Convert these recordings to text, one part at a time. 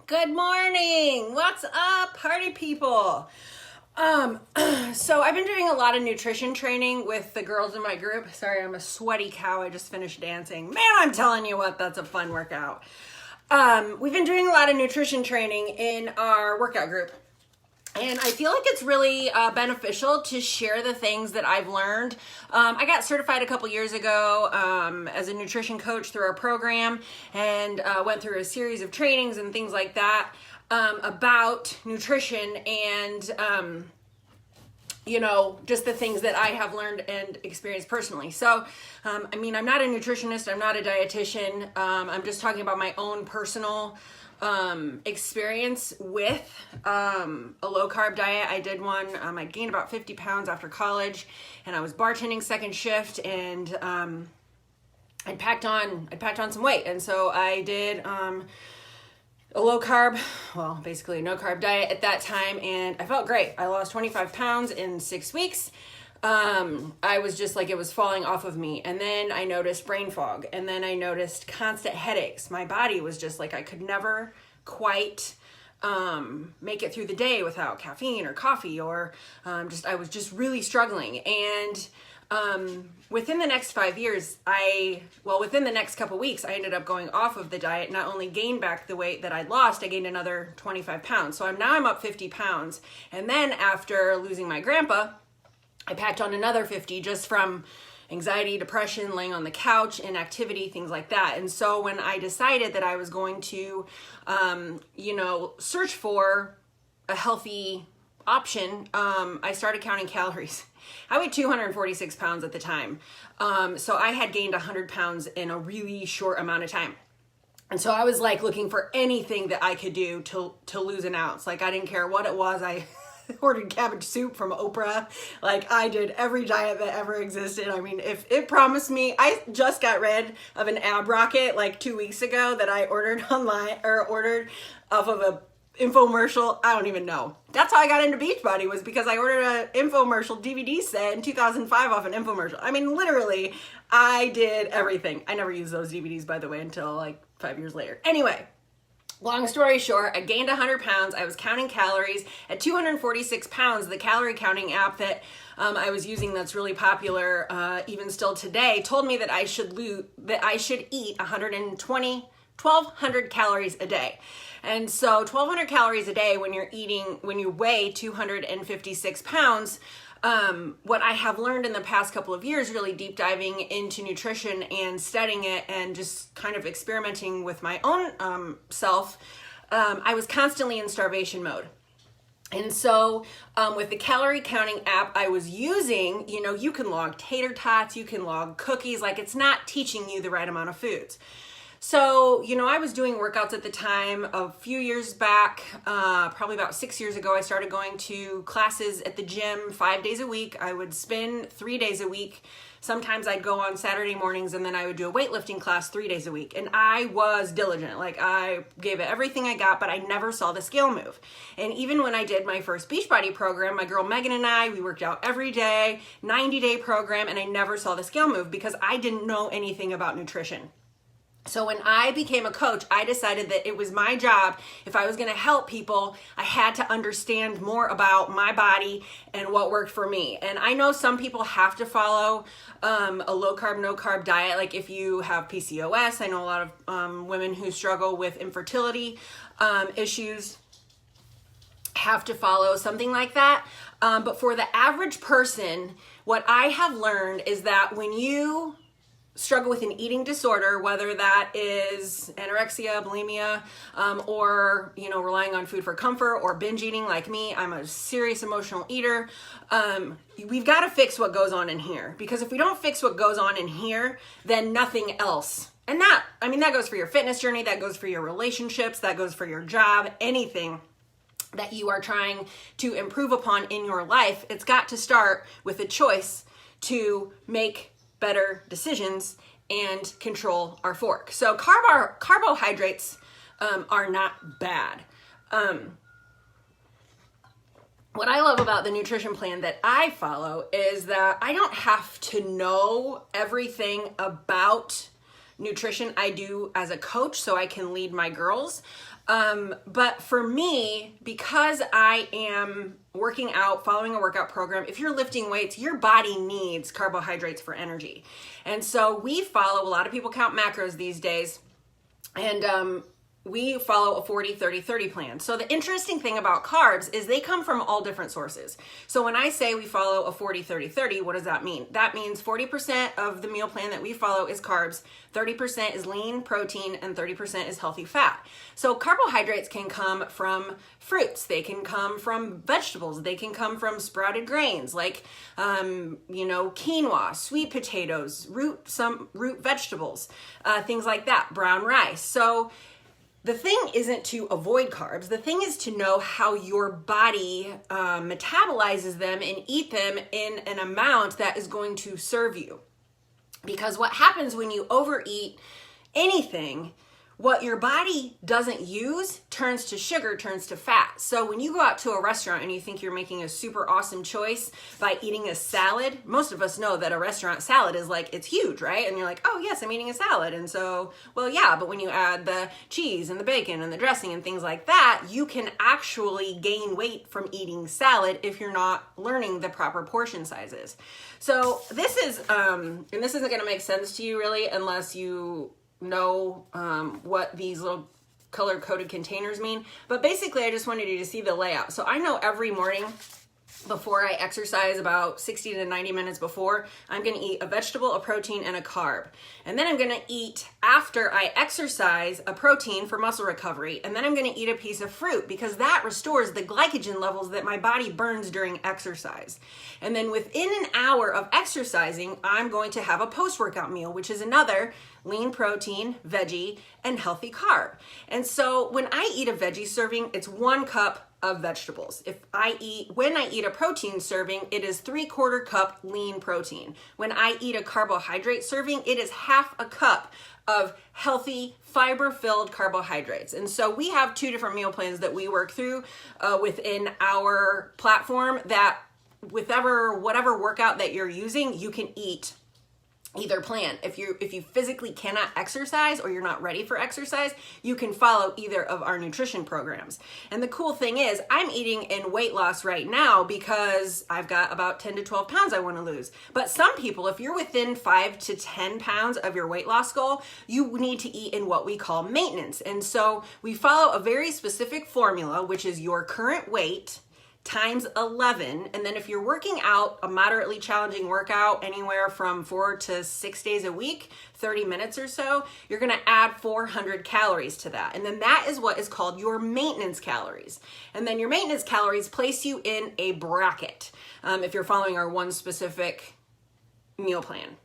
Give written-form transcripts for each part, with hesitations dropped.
Good morning. What's up, party people? So I've been doing a lot of nutrition training with the girls in my group. Sorry, I'm a sweaty cow. I just finished dancing. Man, I'm telling you what, that's a fun workout. We've been doing a lot of nutrition training in our workout group. And I feel like it's really beneficial to share the things that I've learned. I got certified a couple years ago as a nutrition coach through our program, and went through a series of trainings and things like that about nutrition and just the things that I have learned and experienced personally. So, I'm not a nutritionist, I'm not a dietitian. I'm just talking about my own personal experience with a low carb diet. I did one. I gained about 50 pounds after college, and I was bartending second shift, and I packed on some weight, and so I did a low carb, well, basically a no carb diet at that time, and I felt great. I lost 25 pounds in 6 weeks. I was just like, it was falling off of me. And then I noticed brain fog, and then I noticed constant headaches. My body was just like, I could never quite, make it through the day without caffeine or coffee, or, I was just really struggling. And, within the next 5 years, within the next couple weeks, I ended up going off of the diet, not only gained back the weight that I'd lost, I gained another 25 pounds. So I'm up 50 pounds. And then after losing my grandpa, I packed on another 50 just from anxiety, depression, laying on the couch, inactivity, things like that. And so when I decided that I was going to, search for a healthy option, I started counting calories. I weighed 246 pounds at the time. So I had gained 100 pounds in a really short amount of time. And so I was like looking for anything that I could do to lose an ounce. Like, I didn't care what it was. I ordered cabbage soup from Oprah. Like, I did every diet that ever existed. I mean, if it promised me, I just got rid of an ab rocket like 2 weeks ago that I ordered online, or ordered off of a infomercial. I don't even know. That's how I got into Beachbody, was because I ordered an infomercial DVD set in 2005 off an infomercial. I mean, literally, I did everything. I never used those DVDs, by the way, until like 5 years later. Anyway, long story short, I gained 100 pounds. I was counting calories. At 246 pounds, the calorie counting app that I was using, that's really popular even still today, told me that I should eat 1,200 calories a day. And so 1,200 calories a day when you weigh 256 pounds, what I have learned in the past couple of years, really deep diving into nutrition and studying it and just kind of experimenting with my own self, I was constantly in starvation mode. And so with the calorie counting app I was using, you can log tater tots, you can log cookies, like, it's not teaching you the right amount of foods. So, I was doing workouts at the time. A few years back, probably about 6 years ago, I started going to classes at the gym 5 days a week. I would spin 3 days a week. Sometimes I'd go on Saturday mornings, and then I would do a weightlifting class 3 days a week. And I was diligent. Like, I gave it everything I got, but I never saw the scale move. And even when I did my first Beachbody program, my girl Megan and I, we worked out every day, 90-day program, and I never saw the scale move because I didn't know anything about nutrition. So when I became a coach, I decided that it was my job, if I was going to help people, I had to understand more about my body and what worked for me. And I know some people have to follow a low carb, no carb diet. Like, if you have PCOS, I know a lot of women who struggle with infertility issues have to follow something like that. But for the average person, what I have learned is that when you struggle with an eating disorder, whether that is anorexia, bulimia, or, relying on food for comfort, or binge eating like me, I'm a serious emotional eater. We've got to fix what goes on in here, because if we don't fix what goes on in here, then nothing else. And that goes for your fitness journey, that goes for your relationships, that goes for your job, anything that you are trying to improve upon in your life. It's got to start with a choice to make better decisions and control our fork. So carbohydrates are not bad. What I love about the nutrition plan that I follow is that I don't have to know everything about nutrition I do as a coach so I can lead my girls. But for me, because I am working out, following a workout program, if you're lifting weights, your body needs carbohydrates for energy. And so we follow, a lot of people count macros these days, and we follow a 40-30-30 plan. So the interesting thing about carbs is they come from all different sources. So when I say we follow a 40-30-30, what does that mean? That means 40% of the meal plan that we follow is carbs, 30% is lean protein, and 30% is healthy fat. So carbohydrates can come from fruits, they can come from vegetables, they can come from sprouted grains like quinoa, sweet potatoes, some root vegetables, things like that, brown rice. So the thing isn't to avoid carbs. The thing is to know how your body metabolizes them and eat them in an amount that is going to serve you. Because what happens when you overeat anything, what your body doesn't use turns to sugar, turns to fat. So when you go out to a restaurant and you think you're making a super awesome choice by eating a salad, most of us know that a restaurant salad is like, it's huge, right? And you're like, oh yes, I'm eating a salad. And so, well, yeah, but when you add the cheese and the bacon and the dressing and things like that, you can actually gain weight from eating salad if you're not learning the proper portion sizes. So this is, and this isn't gonna make sense to you really unless you know what these little color-coded containers mean. But basically, I just wanted you to see the layout. So I know every morning before I exercise, about 60 to 90 minutes before, I'm gonna eat a vegetable, a protein, and a carb. And then I'm gonna eat, after I exercise, a protein for muscle recovery. And then I'm gonna eat a piece of fruit because that restores the glycogen levels that my body burns during exercise. And then within an hour of exercising, I'm going to have a post-workout meal, which is another lean protein, veggie, and healthy carb. And so when I eat a veggie serving, it's 1 cup of vegetables. When I eat a protein serving, it is 3/4 cup lean protein. When I eat a carbohydrate serving, it is 1/2 cup of healthy fiber-filled carbohydrates. And so we have 2 different meal plans that we work through within our platform that whatever workout that you're using, you can eat either plan. If you physically cannot exercise or you're not ready for exercise, you can follow either of our nutrition programs. And the cool thing is I'm eating in weight loss right now because I've got about 10 to 12 pounds I want to lose. But some people, if you're within 5 to 10 pounds of your weight loss goal, you need to eat in what we call maintenance. And so we follow a very specific formula, which is your current weight times 11. And then if you're working out a moderately challenging workout anywhere from 4 to 6 days a week, 30 minutes or so, you're gonna add 400 calories to that. And then that is what is called your maintenance calories. And then your maintenance calories place you in a bracket if you're following our one specific meal plan.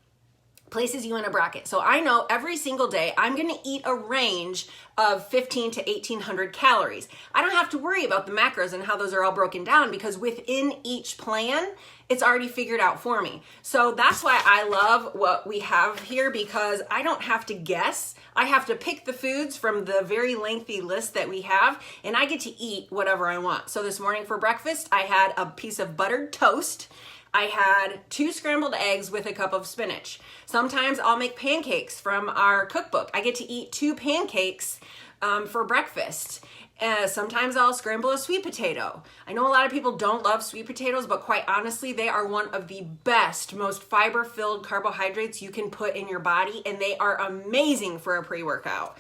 Places you in a bracket. So I know every single day I'm gonna eat a range of 15 to 1800 calories. I don't have to worry about the macros and how those are all broken down because within each plan, it's already figured out for me. So that's why I love what we have here because I don't have to guess. I have to pick the foods from the very lengthy list that we have and I get to eat whatever I want. So this morning for breakfast, I had a piece of buttered toast. I had 2 scrambled eggs with a cup of spinach. Sometimes I'll make pancakes from our cookbook. I get to eat 2 pancakes for breakfast. Sometimes I'll scramble a sweet potato. I know a lot of people don't love sweet potatoes, but quite honestly, they are one of the best, most fiber-filled carbohydrates you can put in your body, and they are amazing for a pre-workout.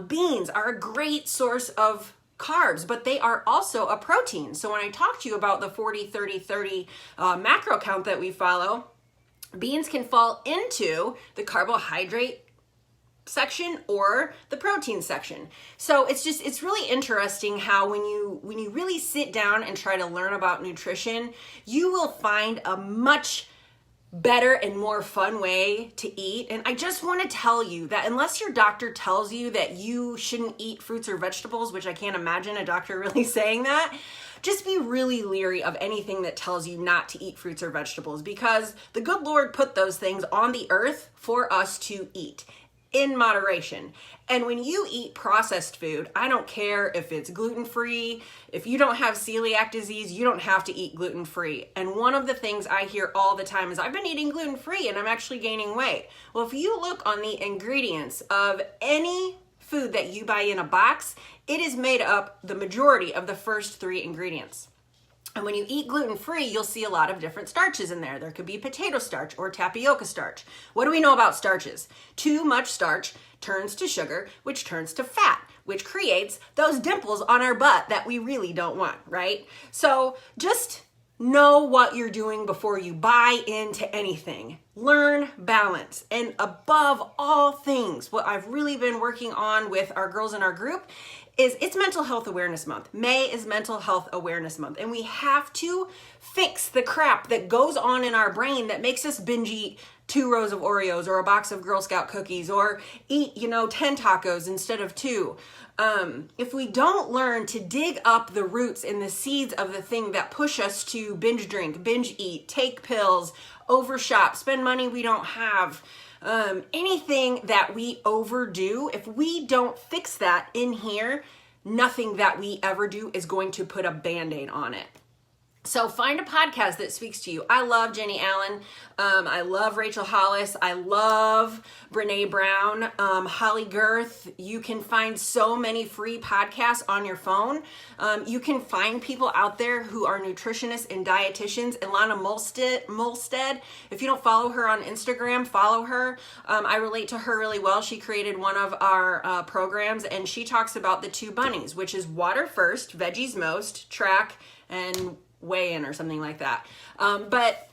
Beans are a great source of carbs, but they are also a protein. So when I talk to you about the 40-30-30 macro count that we follow, beans can fall into the carbohydrate section or the protein section. So it's really interesting how when you really sit down and try to learn about nutrition, you will find a much better and more fun way to eat. And I just want to tell you that unless your doctor tells you that you shouldn't eat fruits or vegetables, which I can't imagine a doctor really saying that, just be really leery of anything that tells you not to eat fruits or vegetables because the good Lord put those things on the earth for us to eat. in moderation. And when you eat processed food, I don't care if it's gluten-free, if you don't have celiac disease, you don't have to eat gluten-free. And one of the things I hear all the time is, I've been eating gluten-free and I'm actually gaining weight. Well, if you look on the ingredients of any food that you buy in a box, it is made up the majority of the first 3 ingredients. And when you eat gluten-free, you'll see a lot of different starches in there. There could be potato starch or tapioca starch. What do we know about starches? Too much starch turns to sugar, which turns to fat, which creates those dimples on our butt that we really don't want, right? So just know what you're doing before you buy into anything. Learn balance. And above all things, what I've really been working on with our girls in our group is it's Mental Health Awareness Month. May is Mental Health Awareness Month. And we have to fix the crap that goes on in our brain that makes us binge eat 2 rows of Oreos or a box of Girl Scout cookies or eat, 10 tacos instead of 2. If we don't learn to dig up the roots and the seeds of the thing that push us to binge drink, binge eat, take pills, overshop, spend money we don't have, anything that we overdo, if we don't fix that in here, nothing that we ever do is going to put a Band-Aid on it. So find a podcast that speaks to you. I love Jenny Allen. I love Rachel Hollis. I love Brene Brown, Holly Girth. You can find so many free podcasts on your phone. You can find people out there who are nutritionists and dietitians. Ilana Molstead, if you don't follow her on Instagram, follow her. I relate to her really well. She created one of our programs, and she talks about the 2 bunnies, which is water first, veggies most, track, and weigh in or something like that. But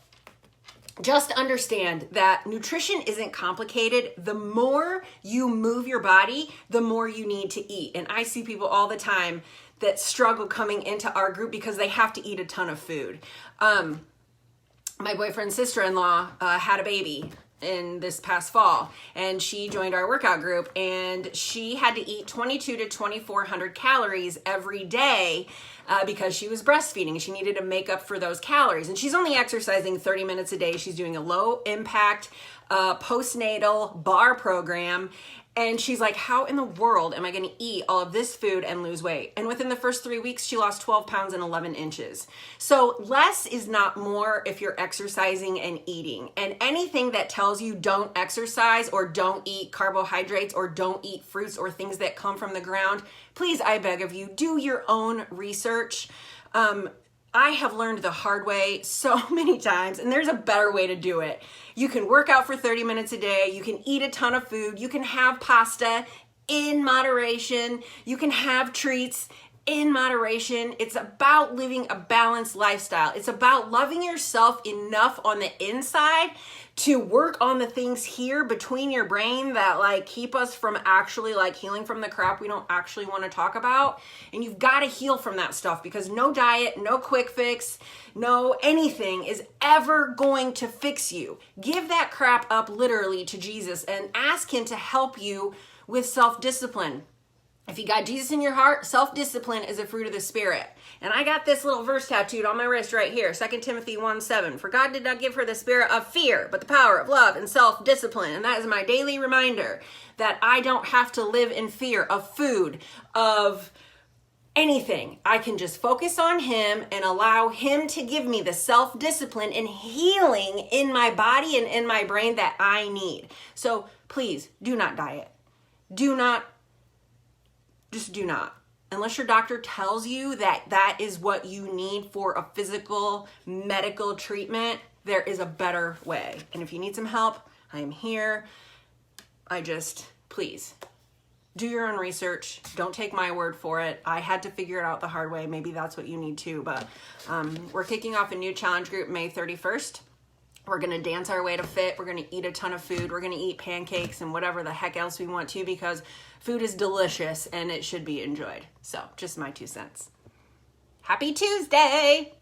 just understand that nutrition isn't complicated. The more you move your body, the more you need to eat. And I see people all the time that struggle coming into our group because they have to eat a ton of food. My boyfriend's sister-in-law had a baby in this past fall, and she joined our workout group, and she had to eat 22 to 2,400 calories every day because she was breastfeeding. She needed to make up for those calories, and she's only exercising 30 minutes a day. She's doing a low impact postnatal bar program. And she's like, how in the world am I going to eat all of this food and lose weight? And within the first 3 weeks, she lost 12 pounds and 11 inches. So less is not more if you're exercising and eating. And anything that tells you don't exercise or don't eat carbohydrates or don't eat fruits or things that come from the ground, please, I beg of you, do your own research. I have learned the hard way so many times, and there's a better way to do it. You can work out for 30 minutes a day. You can eat a ton of food. You can have pasta in moderation. You can have treats in moderation. It's about living a balanced lifestyle. It's about loving yourself enough on the inside to work on the things here between your brain that keep us from actually healing from the crap we don't actually want to talk about. And you've got to heal from that stuff, because no diet, no quick fix, no anything is ever going to fix you. Give that crap up literally to Jesus and ask him to help you with self-discipline. If you got Jesus in your heart, self-discipline is a fruit of the Spirit. And I got this little verse tattooed on my wrist right here, 2 Timothy 1:7. For God did not give her the spirit of fear, but the power of love and self-discipline. And that is my daily reminder that I don't have to live in fear of food, of anything. I can just focus on him and allow him to give me the self-discipline and healing in my body and in my brain that I need. So please do not diet. Just do not. Unless your doctor tells you that that is what you need for a physical medical treatment, there is a better way. And if you need some help, I am here. Please, do your own research. Don't take my word for it. I had to figure it out the hard way. Maybe that's what you need too. But we're kicking off a new challenge group May 31st. We're going to dance our way to fit. We're going to eat a ton of food. We're going to eat pancakes and whatever the heck else we want to, because food is delicious and it should be enjoyed. So just my 2 cents. Happy Tuesday.